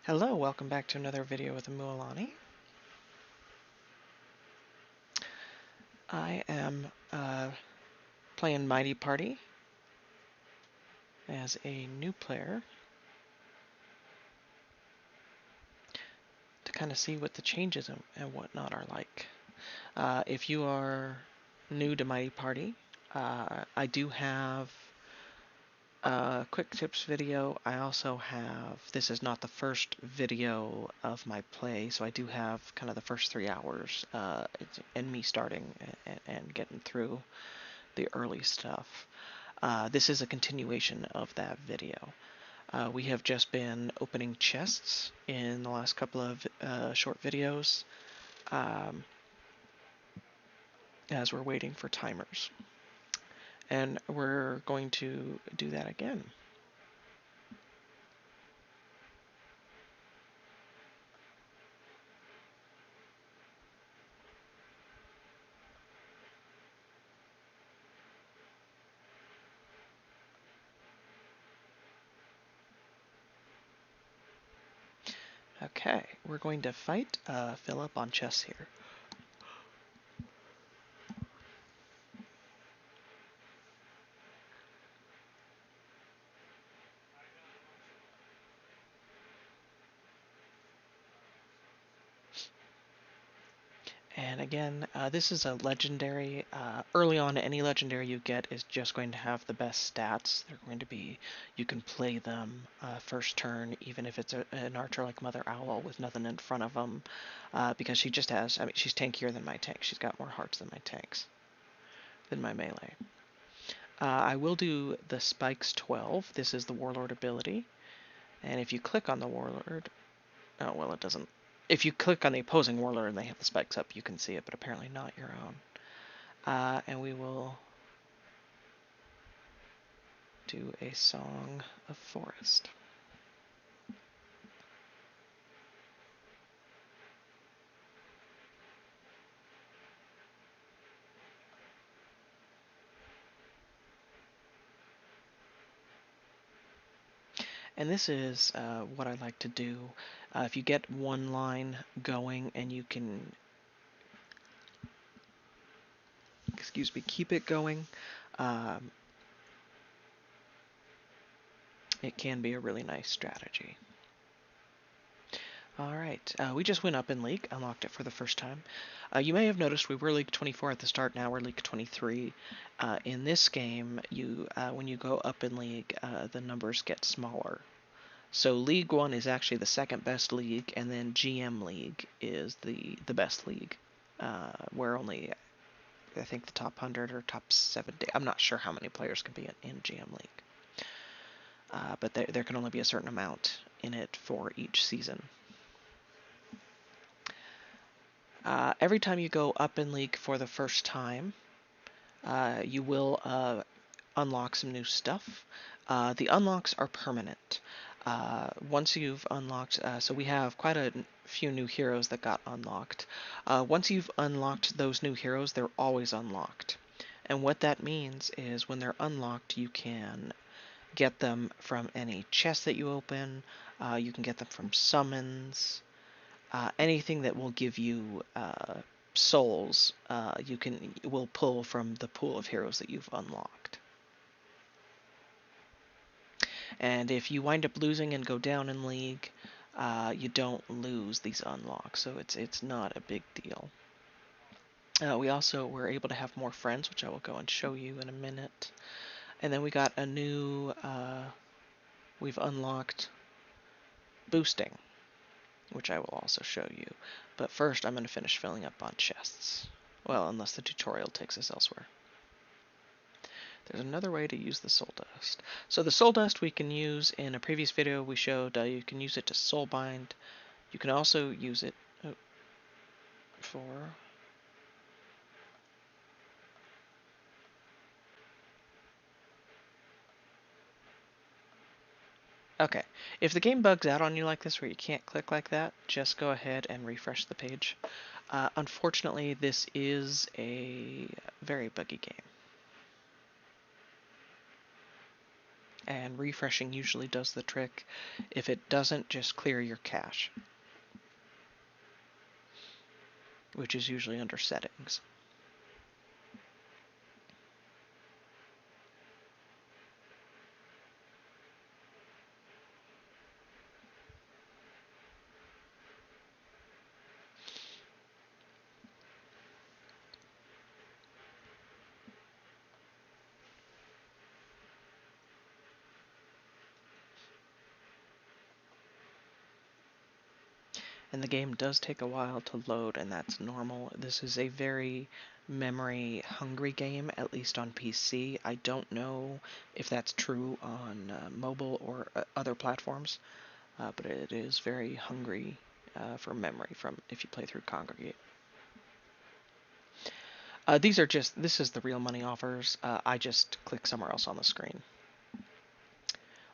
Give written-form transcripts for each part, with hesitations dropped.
Hello, welcome back to another video with Amualani. I am playing Mighty Party as a new player to kind of see what the changes and whatnot are like. If you are new to Mighty Party, I do have a quick tips video. I also have, this is not the first video of my play, so I do have kind of the first 3 hours and me starting and getting through the early stuff. This is a continuation of that video. We have just been opening chests in the last couple of short videos as we're waiting for timers. And we're going to do that again. Okay, we're going to fight Philip on chess here. And again, this is a legendary. Early on, any legendary you get is just going to have the best stats. They're going to be, you can play them first turn, even if it's an archer like Mother Owl with nothing in front of them, because she just has, I mean, she's tankier than my tank. She's got more hearts than my tanks, than my melee. I will do the Spikes 12. This is the Warlord ability. And if you click on the Warlord, oh, well, it doesn't. If you click on the opposing Warlord and they have the spikes up, you can see it, but apparently not your own. And we will do a Song of Forest. And this is what I like to do. If you get one line going and you can, excuse me, keep it going, it can be a really nice strategy. Alright, we just went up in League, unlocked it for the first time. You may have noticed we were League 24 at the start, now we're League 23. In this game, when you go up in League, the numbers get smaller. So League 1 is actually the second best league, and then GM League is the best league, where only, I think, the top 100 or top 70, I'm not sure how many players can be in GM League. But there can only be a certain amount in it for each season. Every time you go up in League for the first time, you will unlock some new stuff. The unlocks are permanent. Once you've unlocked, so we have quite a few new heroes that got unlocked. Once you've unlocked those new heroes, they're always unlocked. And what that means is when they're unlocked, you can get them from any chest that you open. You can get them from summons. Anything that will give you souls, will pull from the pool of heroes that you've unlocked. And if you wind up losing and go down in League, you don't lose these unlocks, so it's not a big deal. We also were able to have more friends, which I will go and show you in a minute. And then we got a new, we've unlocked boosting, which I will also show you. But first, I'm going to finish filling up on chests. Well, unless the tutorial takes us elsewhere. There's another way to use the soul dust. So the soul dust we can use, in a previous video we showed, you can use it to soul bind. You can also use it for... Okay, if the game bugs out on you like this where you can't click like that, just go ahead and refresh the page. Unfortunately, this is a very buggy game. and refreshing usually does the trick. If it doesn't, just clear your cache, which is usually under settings. And the game does take a while to load, and that's normal. This is a very memory hungry game, at least on PC. I don't know if that's true on mobile or other platforms, but it is very hungry for memory from if you play through Congregate. This is the real money offers. I just click somewhere else on the screen.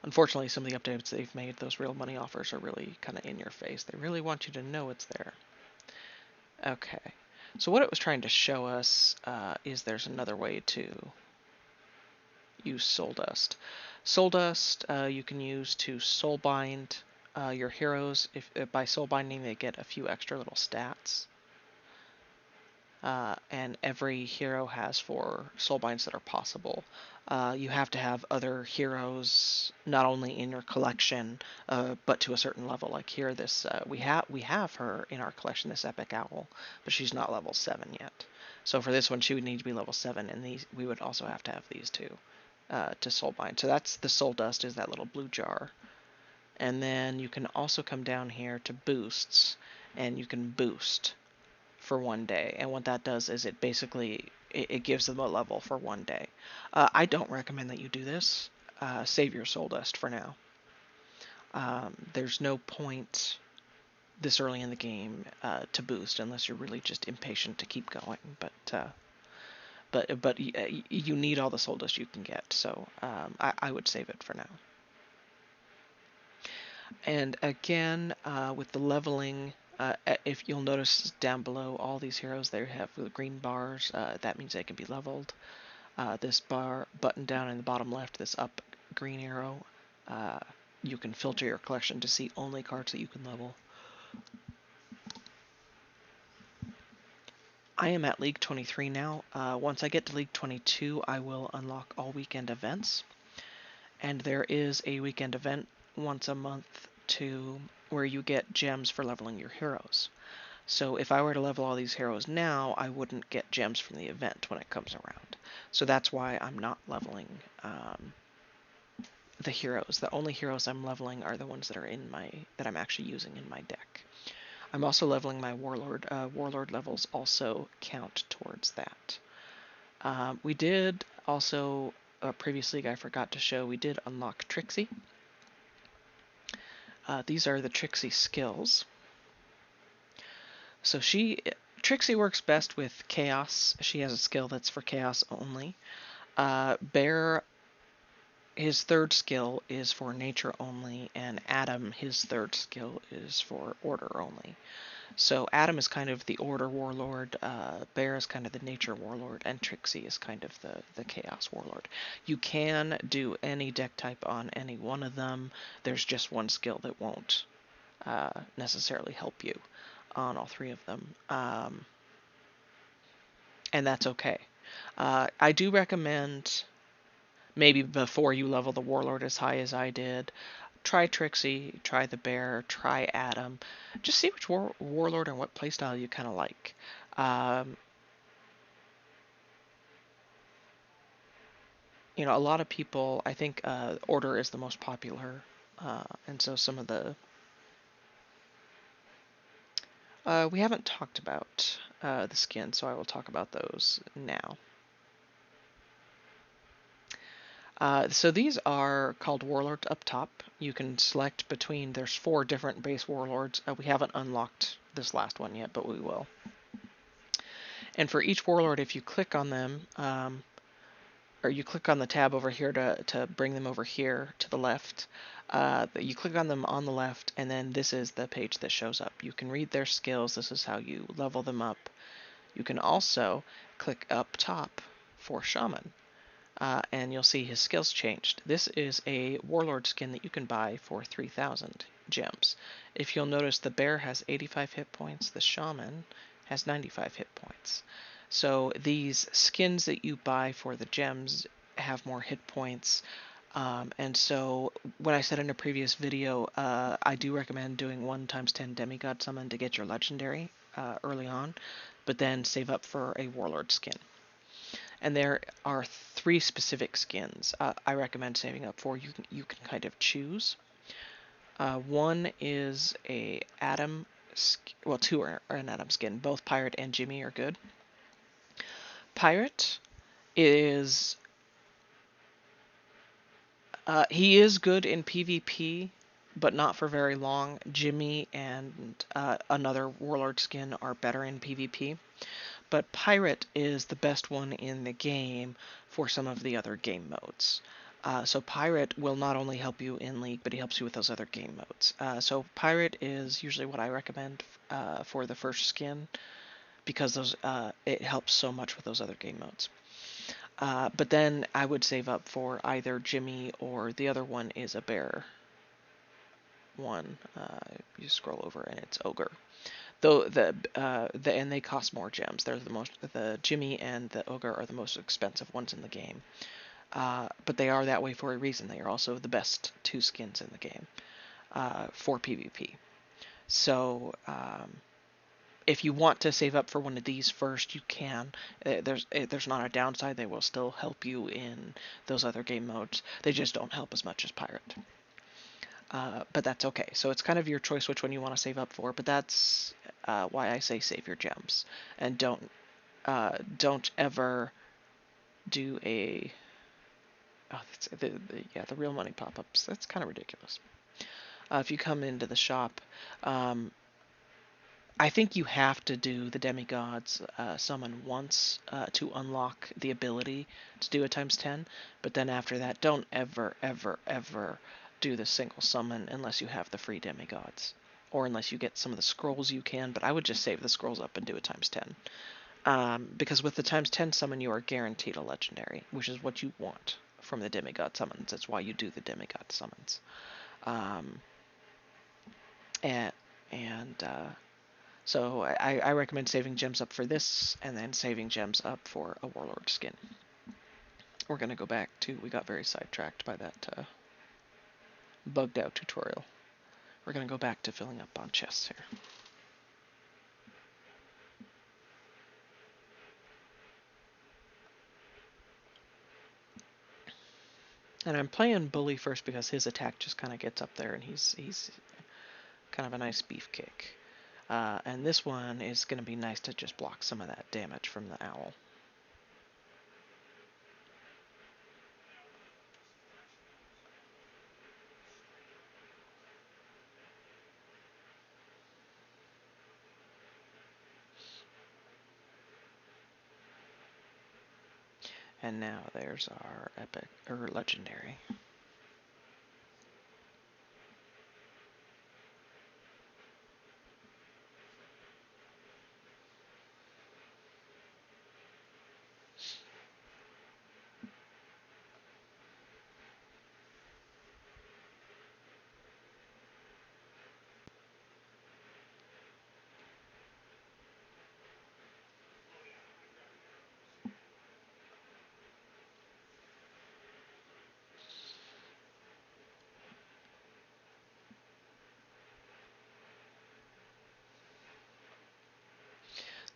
Unfortunately, some of the updates they've made, those real money offers are really kind of in your face. They really want you to know it's there. Okay, so what it was trying to show us is there's another way to use soul dust. Soul dust you can use to soul bind your heroes. If by soul binding, they get a few extra little stats. And every hero has 4 soul binds that are possible. You have to have other heroes not only in your collection, but to a certain level. Like here, this we have her in our collection, this epic owl, but she's not level 7 yet. So for this one, she would need to be level 7, and these we would also have to have these two to soul bind. So that's the soul dust, is that little blue jar. And then you can also come down here to boosts, and you can boost for 1 day, and what that does is it basically it gives them a level for 1 day. I don't recommend that you do this. Save your soul dust for now. There's no point this early in the game to boost unless you're really just impatient to keep going. But you need all the soul dust you can get, so I would save it for now. And again, with the leveling, if you'll notice down below, all these heroes, they have the green bars. That means they can be leveled. This button down in the bottom left, this up green arrow, you can filter your collection to see only cards that you can level. I am at League 23 now. Once I get to League 22, I will unlock all weekend events. And there is a weekend event once a month where you get gems for leveling your heroes. So if I were to level all these heroes now, I wouldn't get gems from the event when it comes around. So that's why I'm not leveling the heroes. The only heroes I'm leveling are the ones that are that I'm actually using in my deck. I'm also leveling my warlord. Warlord levels also count towards that. We did also previously, I forgot to show, we did unlock Trixie. These are the Trixie skills. So Trixie works best with Chaos. She has a skill that's for Chaos only. Bear, his third skill is for Nature only, and Adam, his third skill is for Order only. So Adam is kind of the Order Warlord, Bear is kind of the Nature Warlord, and Trixie is kind of the Chaos Warlord. You can do any deck type on any one of them. There's just one skill that won't necessarily help you on all 3 of them. And that's okay. I do recommend, maybe before you level the Warlord as high as I did, try Trixie, try the Bear, try Adam. Just see which Warlord and what playstyle you kind of like. You know, a lot of people, I think Order is the most popular, and so some of the... we haven't talked about the skin, so I will talk about those now. So these are called Warlords up top. You can select between, there's 4 different base Warlords. We haven't unlocked this last one yet, but we will. And for each Warlord, if you click on them, or you click on the tab over here to bring them over here to the left, you click on them on the left, and then this is the page that shows up. You can read their skills. This is how you level them up. You can also click up top for Shaman. and you'll see his skills changed. This is a warlord skin that you can buy for 3,000 gems. If you'll notice, the bear has 85 hit points, the shaman has 95 hit points. So these skins that you buy for the gems have more hit points. And so, when I said in a previous video, I do recommend doing 1 times 10 demigod summon to get your legendary early on, but then save up for a warlord skin. And there are 3 specific skins I recommend saving up for. You can kind of choose. One is a Adam, well, 2 are an Adam skin. Both Pirate and Jimmy are good. Pirate is he is good in PvP, but not for very long. Jimmy and another Warlord skin are better in PvP, but Pirate is the best one in the game for some of the other game modes. So Pirate will not only help you in League, but he helps you with those other game modes. So Pirate is usually what I recommend for the first skin, because those it helps so much with those other game modes. But then I would save up for either Jimmy, or the other one is a bear one. You scroll over and it's ogre. Though and they cost more gems. They're the Jimmy and the ogre are the most expensive ones in the game. But they are that way for a reason. They are also the best 2 skins in the game for PvP. So if you want to save up for one of these first, you can. There's not a downside. They will still help you in those other game modes. They just don't help as much as Pirate. But that's okay. So it's kind of your choice which one you want to save up for. But that's why I say save your gems, and don't ever do a the real money pop-ups. That's kind of ridiculous. If you come into the shop, I think you have to do the demigods summon once to unlock the ability to do a times 10, but then after that, don't ever, ever, ever do the single summon unless you have the free demigods, or unless you get some of the scrolls you can, but I would just save the scrolls up and do a times 10. Because with the times 10 summon, you are guaranteed a legendary, which is what you want from the demigod summons. That's why you do the demigod summons. Um, and and So I recommend saving gems up for this, and then saving gems up for a warlord skin. We're going to go back to, we got very sidetracked by that bugged out tutorial. We're going to go back to filling up on chests here. And I'm playing Bully first because his attack just kind of gets up there, and he's kind of a nice beefcake. And this one is going to be nice to just block some of that damage from the owl. And now there's our epic, or legendary.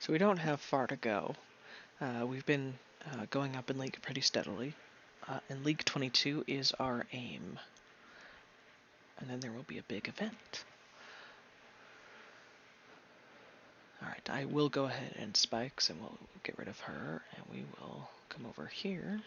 So we don't have far to go. We've been going up in League pretty steadily. And League 22 is our aim. And then there will be a big event. Alright, I will go ahead and Spikes, and we'll get rid of her, and we will come over here.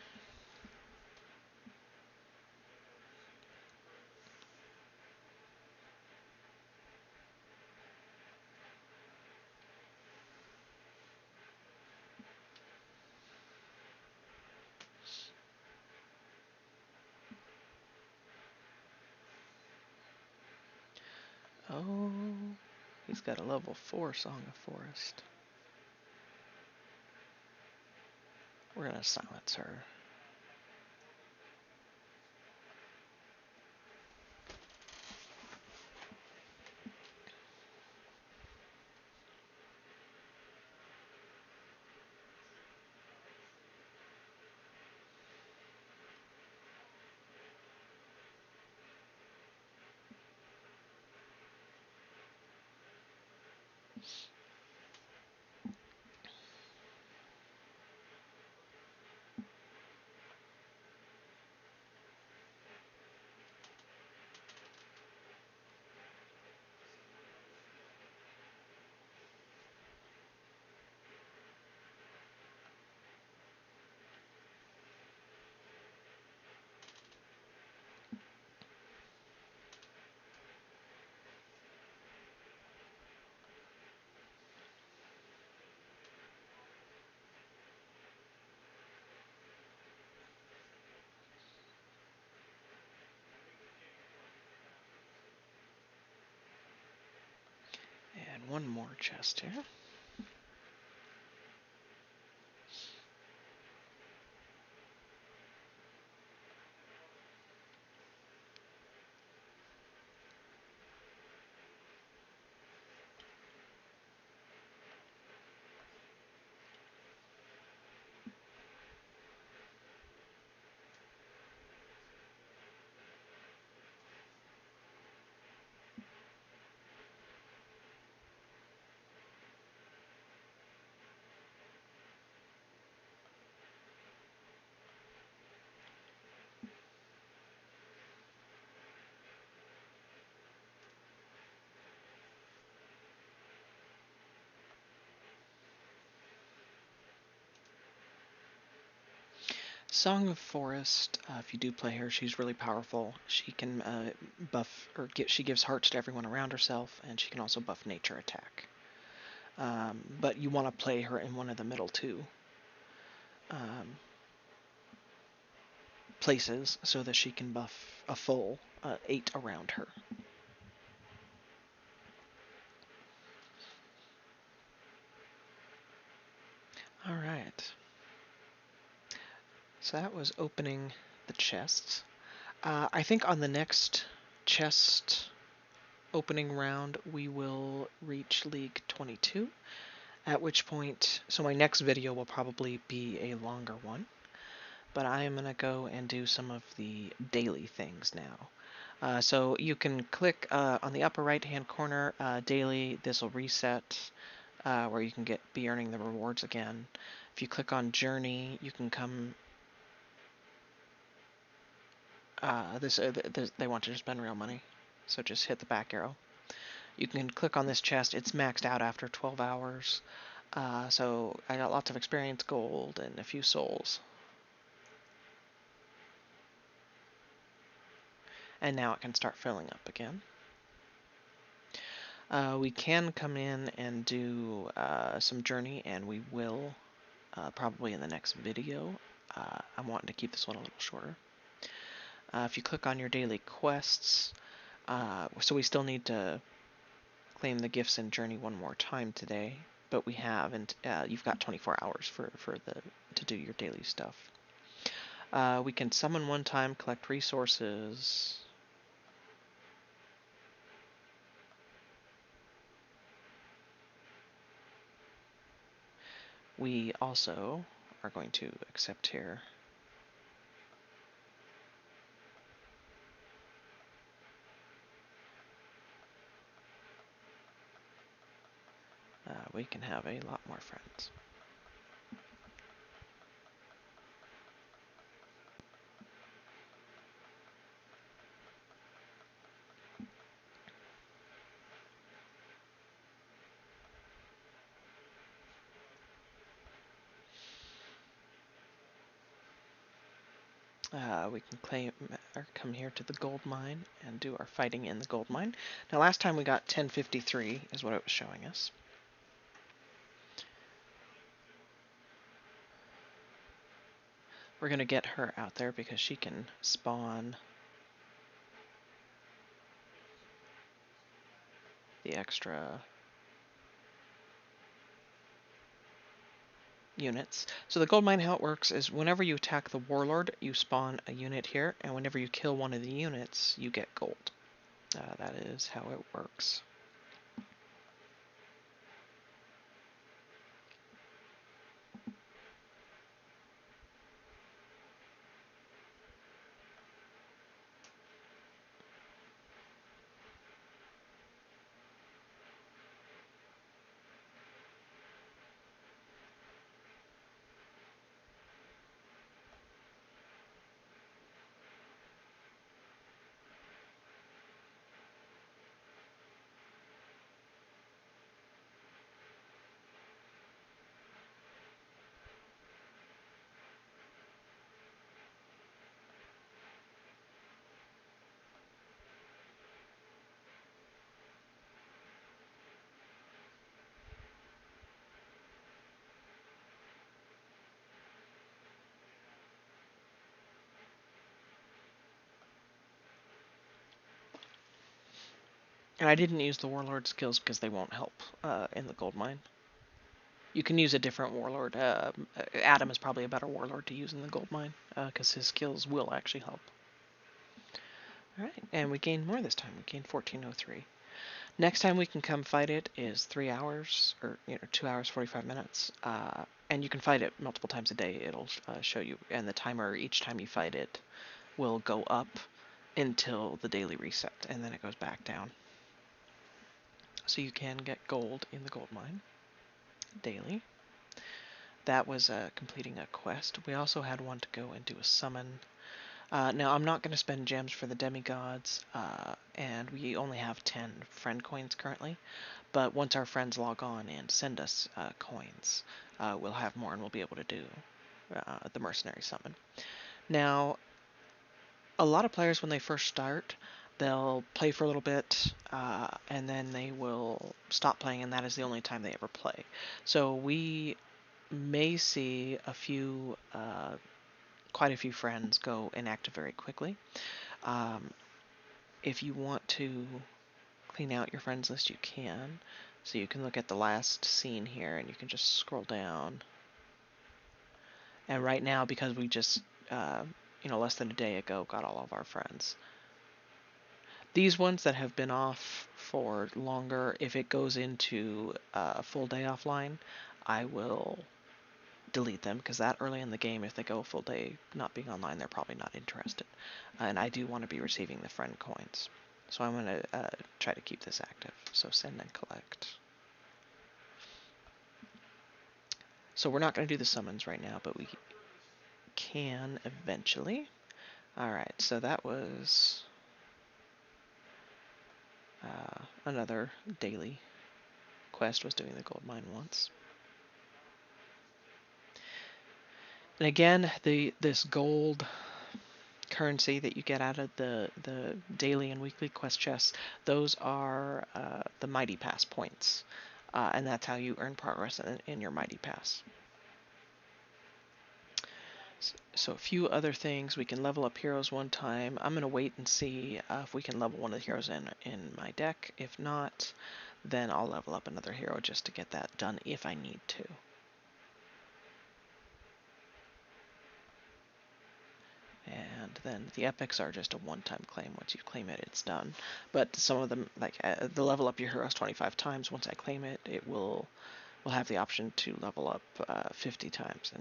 Oh, he's got a level 4 Song of Forest. We're gonna silence her. And one more chest here. Song of Forest. If you do play her, she's really powerful. She can buff or she gives hearts to everyone around herself, and she can also buff nature attack. But you want to play her in one of the middle two um, places so that she can buff a full 8 around her. All right. So that was opening the chests. I think on the next chest opening round, we will reach League 22. At which point, so my next video will probably be a longer one. But I am going to go and do some of the daily things now. So you can click on the upper right hand corner, daily. This will reset where you can be earning the rewards again. If you click on journey, you can come. They want you to spend real money, so just hit the back arrow. You can click on this chest. It's maxed out after 12 hours. So I got lots of experience gold and a few souls. And now it can start filling up again. We can come in and do some journey, and we will probably in the next video. I'm wanting to keep this one a little shorter. If you click on your daily quests, so we still need to claim the gifts in journey one more time today, but we have, and you've got 24 hours to do your daily stuff. We can summon one time, collect resources. We also are going to accept here. We can have a lot more friends. We can claim or come here to the gold mine and do our fighting in the gold mine. Now last time we got 1053 is what it was showing us. We're going to get her out there because she can spawn the extra units. So the gold mine, how it works is whenever you attack the warlord, you spawn a unit here, and whenever you kill one of the units, you get gold. That is how it works. And I didn't use the warlord skills because they won't help in the gold mine. You can use a different warlord. Adam is probably a better warlord to use in the gold mine because his skills will actually help. All right, and we gained more this time. We gained 1403. Next time we can come fight it is 3 hours, or 2 hours 45 minutes, and you can fight it multiple times a day. It'll show you, and the timer each time you fight it will go up until the daily reset, and then it goes back down. So you can get gold in the gold mine daily. That was completing a quest. We also had one to go and do a summon. Now, I'm not going to spend gems for the demigods, and we only have 10 friend coins currently, but once our friends log on and send us coins, we'll have more and we'll be able to do the mercenary summon. Now, a lot of players, when they first start, they'll play for a little bit, and then they will stop playing, and that is the only time they ever play. So we may see quite a few friends go inactive very quickly. If you want to clean out your friends list, you can. So you can look at the last scene here, and you can just scroll down. And right now, because we just, less than a day ago, got all of our friends. These ones that have been off for longer, if it goes into a full day offline, I will delete them, because that early in the game, if they go a full day not being online, they're probably not interested. And I do want to be receiving the friend coins. So I'm going to try to keep this active. So send and collect. So we're not going to do the summons right now, but we can eventually. Alright, so that was another daily quest, was doing the gold mine once. And again, this gold currency that you get out of the daily and weekly quest chests, those are the Mighty Pass points. And that's how you earn progress in your Mighty Pass. So a few other things. We can level up heroes one time. I'm going to wait and see if we can level one of the heroes in my deck. If not, then I'll level up another hero just to get that done if I need to. And then the epics are just a one-time claim. Once you claim it, it's done. But some of them, like the level up your heroes 25 times. Once I claim it, it will have the option to level up 50 times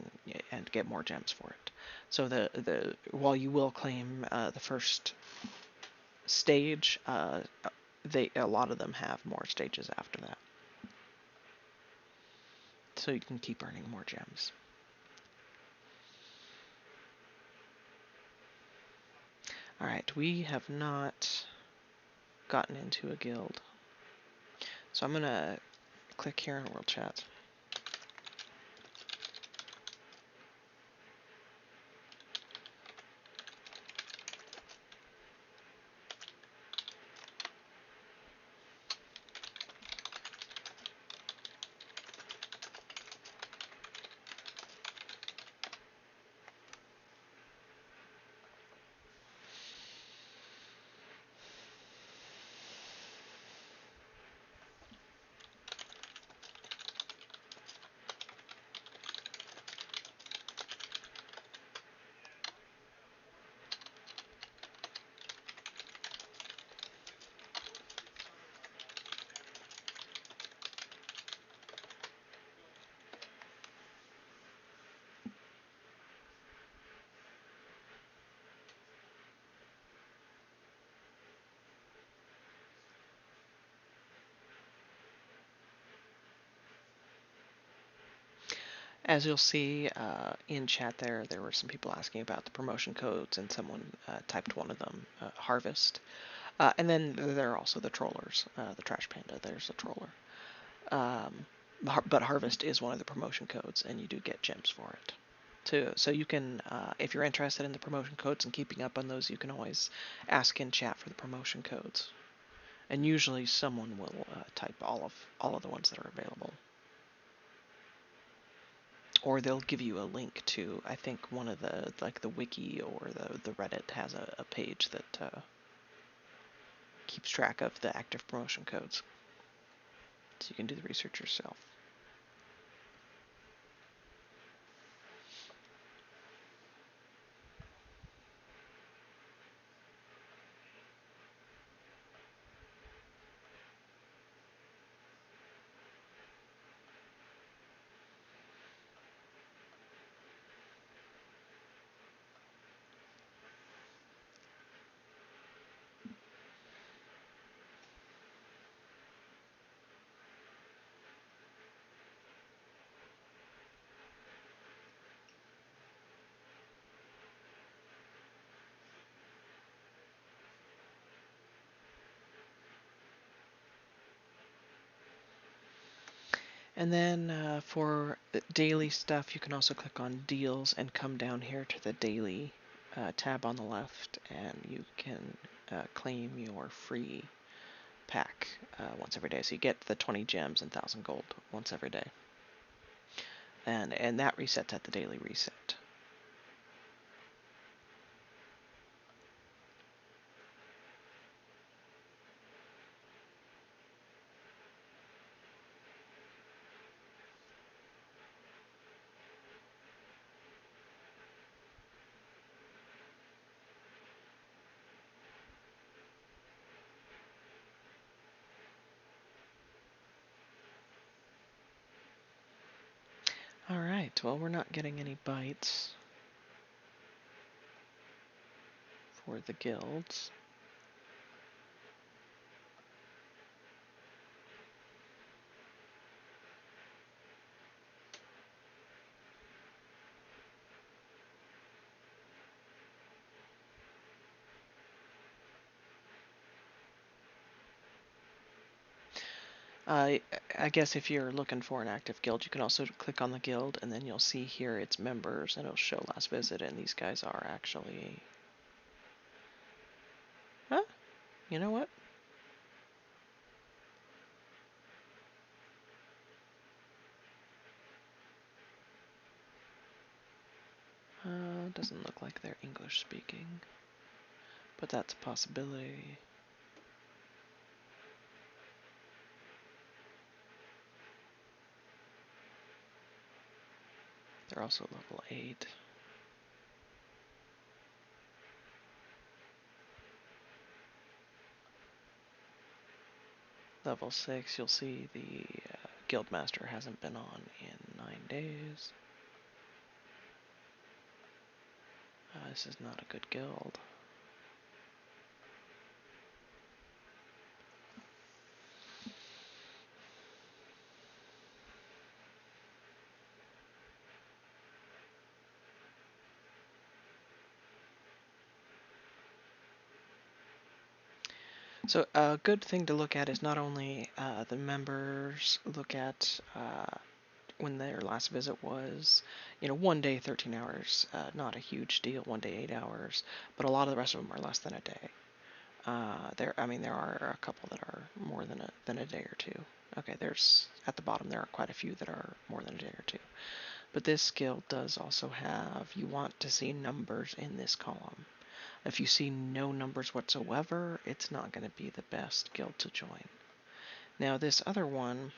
and get more gems for it. So while you will claim the first stage, a lot of them have more stages after that. So you can keep earning more gems. Alright, we have not gotten into a guild. So I'm going to click here in World Chat. As you'll see in chat there were some people asking about the promotion codes, and someone typed one of them, Harvest. And then there are also the trollers, the Trash Panda, there's a troller. But Harvest is one of the promotion codes, and you do get gems for it. So you can, if you're interested in the promotion codes and keeping up on those, you can always ask in chat for the promotion codes. And usually someone will type all of the ones that are available. Or they'll give you a link to, I think one of the wiki or the Reddit has a page that keeps track of the active promotion codes. So you can do the research yourself. And then for daily stuff, you can also click on deals and come down here to the daily tab on the left, and you can claim your free pack once every day. So you get the 20 gems and 1,000 gold once every day. And that resets at the daily reset. Alright, well, we're not getting any bites for the guilds. I guess if you're looking for an active guild, you can also click on the guild, and then you'll see here its members, and it'll show last visit, and these guys are actually... Huh? You know what? Doesn't look like they're English speaking, but that's a possibility. They're also level 8. Level 6, you'll see the guildmaster hasn't been on in 9 days. This is not a good guild. So a good thing to look at is not only the members, look at when their last visit was, 1 day, 13 hours, not a huge deal, 1 day, 8 hours, but a lot of the rest of them are less than a day. There are a couple that are more than a day or two. Okay, there's, at the bottom, there are quite a few that are more than a day or two. But this guild does also have, you want to see numbers in this column. If you see no numbers whatsoever, it's not going to be the best guild to join. Now this other one,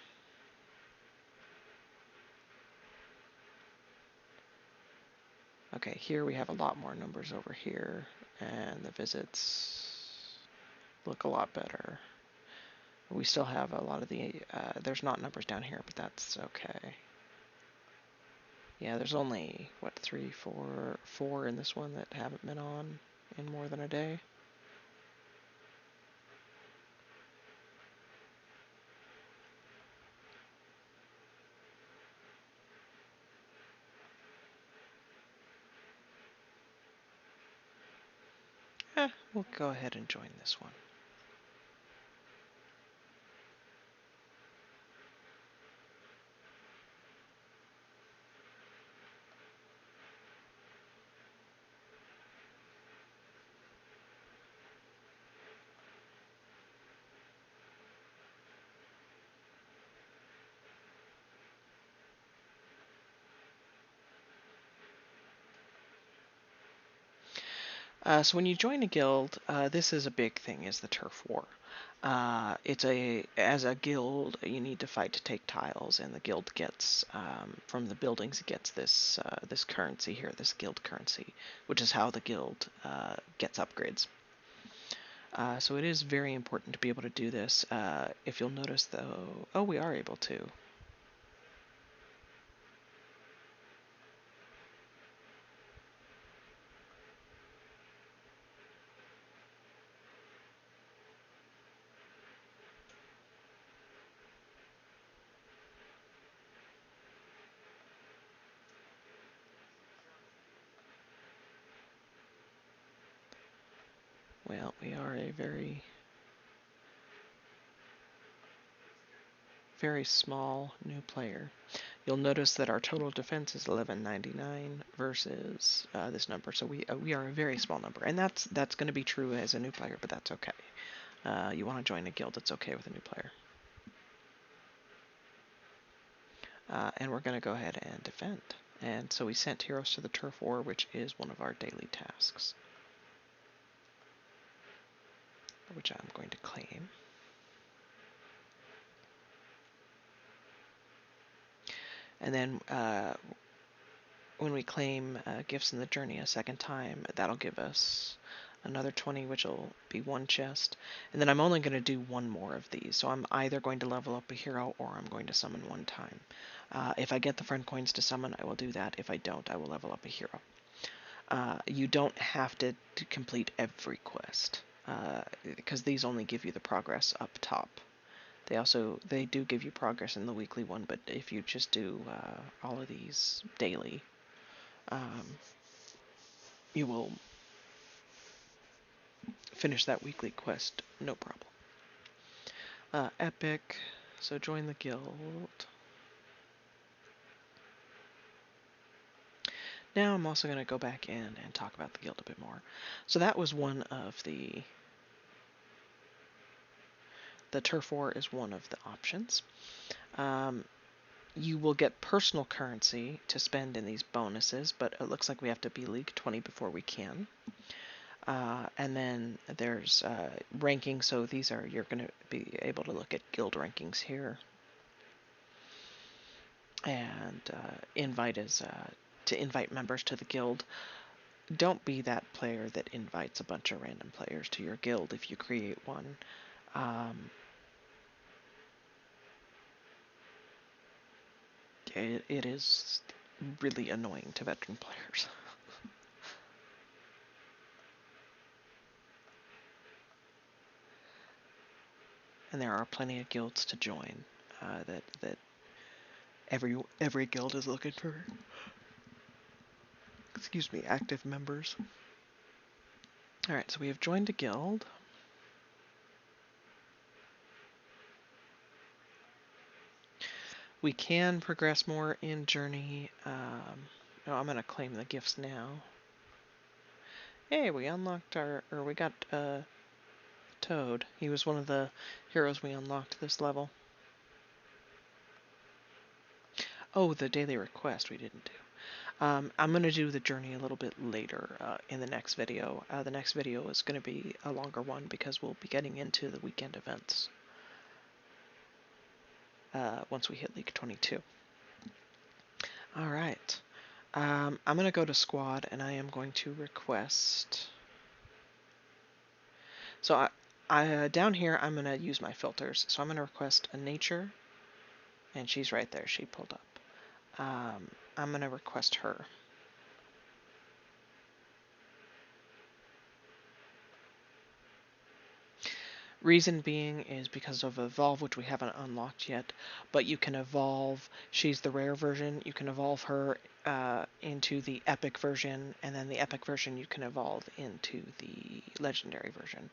okay, here we have a lot more numbers over here, and the visits look a lot better. We still have a lot of the, there's not numbers down here, but that's okay. Yeah, there's only, what, 3, 4, 4 in this one that haven't been on in more than a day. We'll go ahead and join this one. So when you join a guild, this is a big thing, is the turf war. As a guild, you need to fight to take tiles, and the guild gets from the buildings it gets this currency here, this guild currency, which is how the guild gets upgrades. So it is very important to be able to do this. If you'll notice, though, oh, we are able to. Well, we are a very small new player. You'll notice that our total defense is 1199 versus this number, so we are a very small number, and that's going to be true as a new player, but that's okay. You want to join a guild, it's okay with a new player. And we're going to go ahead and defend. And so we sent heroes to the turf war, which is one of our daily tasks, which I'm going to claim. And then when we claim gifts in the journey a second time, that'll give us another 20, which will be one chest. And then I'm only going to do one more of these. So I'm either going to level up a hero or I'm going to summon one time. If I get the friend coins to summon, I will do that. If I don't, I will level up a hero. You don't have to complete every quest, because these only give you the progress up top. They do give you progress in the weekly one, but if you just do all of these daily, um, you will finish that weekly quest no problem. Epic, so join the guild. Now I'm also going to go back in and talk about the guild a bit more. So that was one of the turf war is one of the options. You will get personal currency to spend in these bonuses, but it looks like we have to be League 20 before we can. And then there's ranking, so you're going to be able to look at guild rankings here. And invite is to invite members to the guild. Don't be that player that invites a bunch of random players to your guild if you create one. It is really annoying to veteran players. And there are plenty of guilds to join. That every guild is looking for. Excuse me, active members. All right, so we have joined a guild. We can progress more in journey. No, I'm gonna claim the gifts now. Hey, we unlocked we got Toad. He was one of the heroes we unlocked this level. Oh, the daily request we didn't do. I'm going to do the journey a little bit later in the next video. The next video is going to be a longer one because we'll be getting into the weekend events once we hit League 22. Alright. I'm going to go to squad and I am going to request... So down here I'm going to use my filters. So I'm going to request a nature, and she's right there. She pulled up. I'm going to request her. Reason being is because of Evolve, which we haven't unlocked yet, but you can evolve, she's the rare version, you can evolve her into the epic version, and then the epic version you can evolve into the legendary version.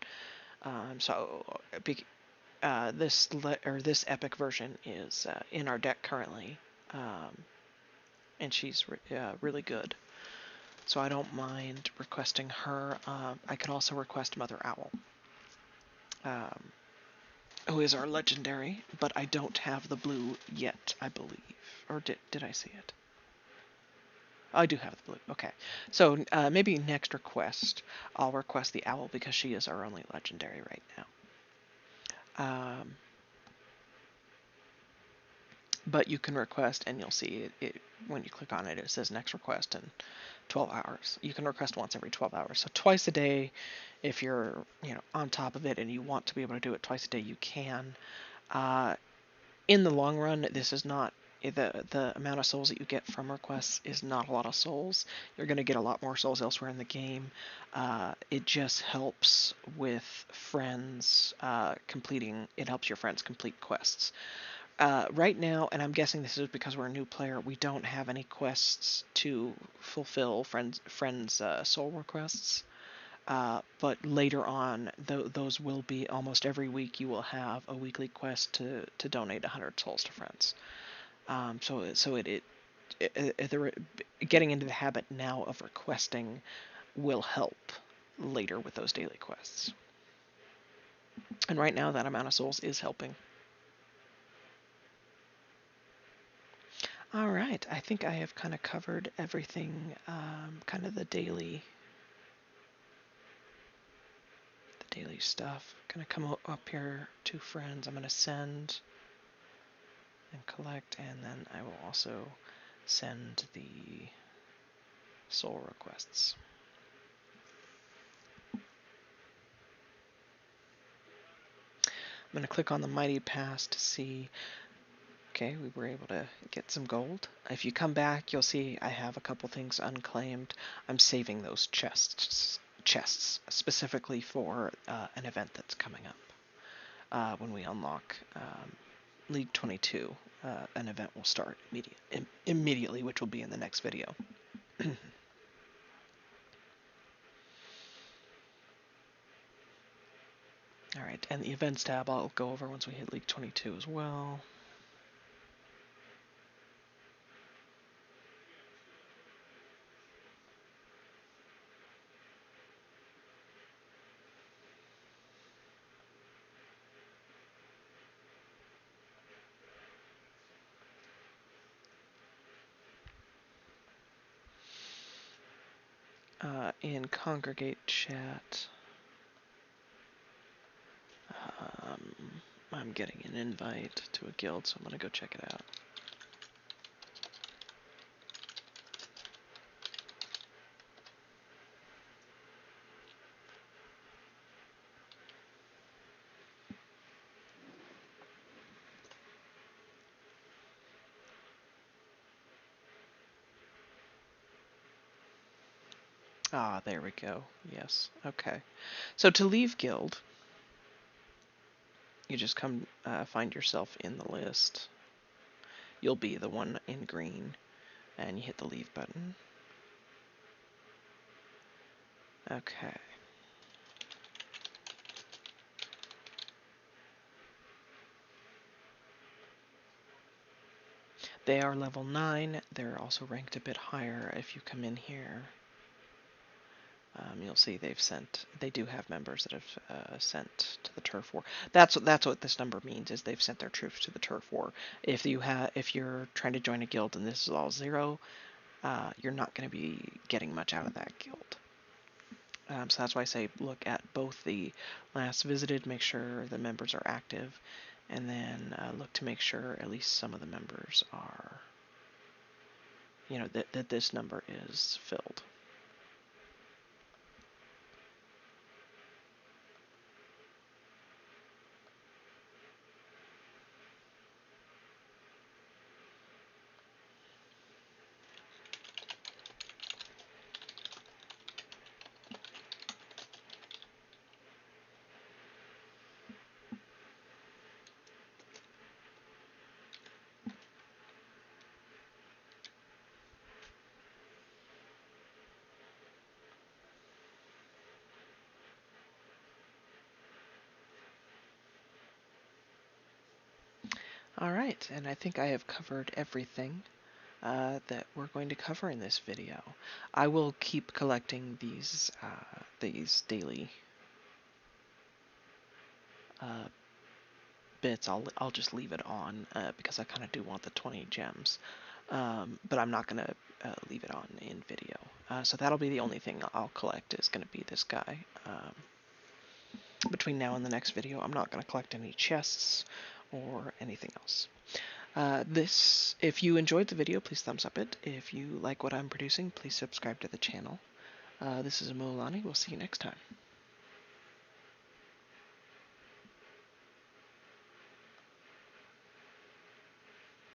This epic version is in our deck currently, and she's really good. So I don't mind requesting her. I can also request Mother Owl. Who is our legendary, but I don't have the blue yet, I believe. Or did I see it? I do have the blue. Okay. So maybe next request, I'll request the owl because she is our only legendary right now. Um, but you can request, and you'll see it when you click on it. It says next request in 12 hours. You can request once every 12 hours. So twice a day, if you're on top of it and you want to be able to do it twice a day, you can. Uh, in the long run, this is not the amount of souls that you get from requests is not a lot of souls. You're going to get a lot more souls elsewhere in the game. It just helps with friends completing. It helps your friends complete quests. Right now, and I'm guessing this is because we're a new player, we don't have any quests to fulfill friends soul requests. But later on, those will be almost every week. You will have a weekly quest to donate 100 souls to friends. Getting into the habit now of requesting will help later with those daily quests. And right now, that amount of souls is helping. All right, I think I have kind of covered everything, kind of the daily stuff. Gonna come up here to friends. I'm gonna send and collect, and then I will also send the soul requests. I'm going to click on the Mighty Pass to see, okay, we were able to get some gold. If you come back, you'll see I have a couple things unclaimed. I'm saving those chests specifically for an event that's coming up. When we unlock League 22, an event will start immediately, which will be in the next video. Alright, and the events tab I'll go over once we hit League 22 as well. In Congregate chat, I'm getting an invite to a guild, so I'm going to go check it out. Ah, there we go. Yes. Okay. So to leave guild, you just come find yourself in the list. You'll be the one in green, and you hit the leave button. Okay. They are level 9. They're also ranked a bit higher if you come in here. You'll see they do have members that have sent to the turf war. That's what this number means, is they've sent their troops to the turf war. If you're trying to join a guild and this is all 0, you're not going to be getting much out of that guild. So that's why I say look at both the last visited, make sure the members are active, and then look to make sure at least some of the members are, that this number is filled. Alright, and I think I have covered everything that we're going to cover in this video. I will keep collecting these daily uh, bits. I'll just leave it on because I kind of do want the 20 gems. but I'm not going to leave it on in video. So that'll be the only thing I'll collect is going to be this guy. Between now and the next video, I'm not going to collect any chests or anything else. If you enjoyed the video, please thumbs up it. If you like what I'm producing, please subscribe to the channel. This is Amualani. We'll see you next time.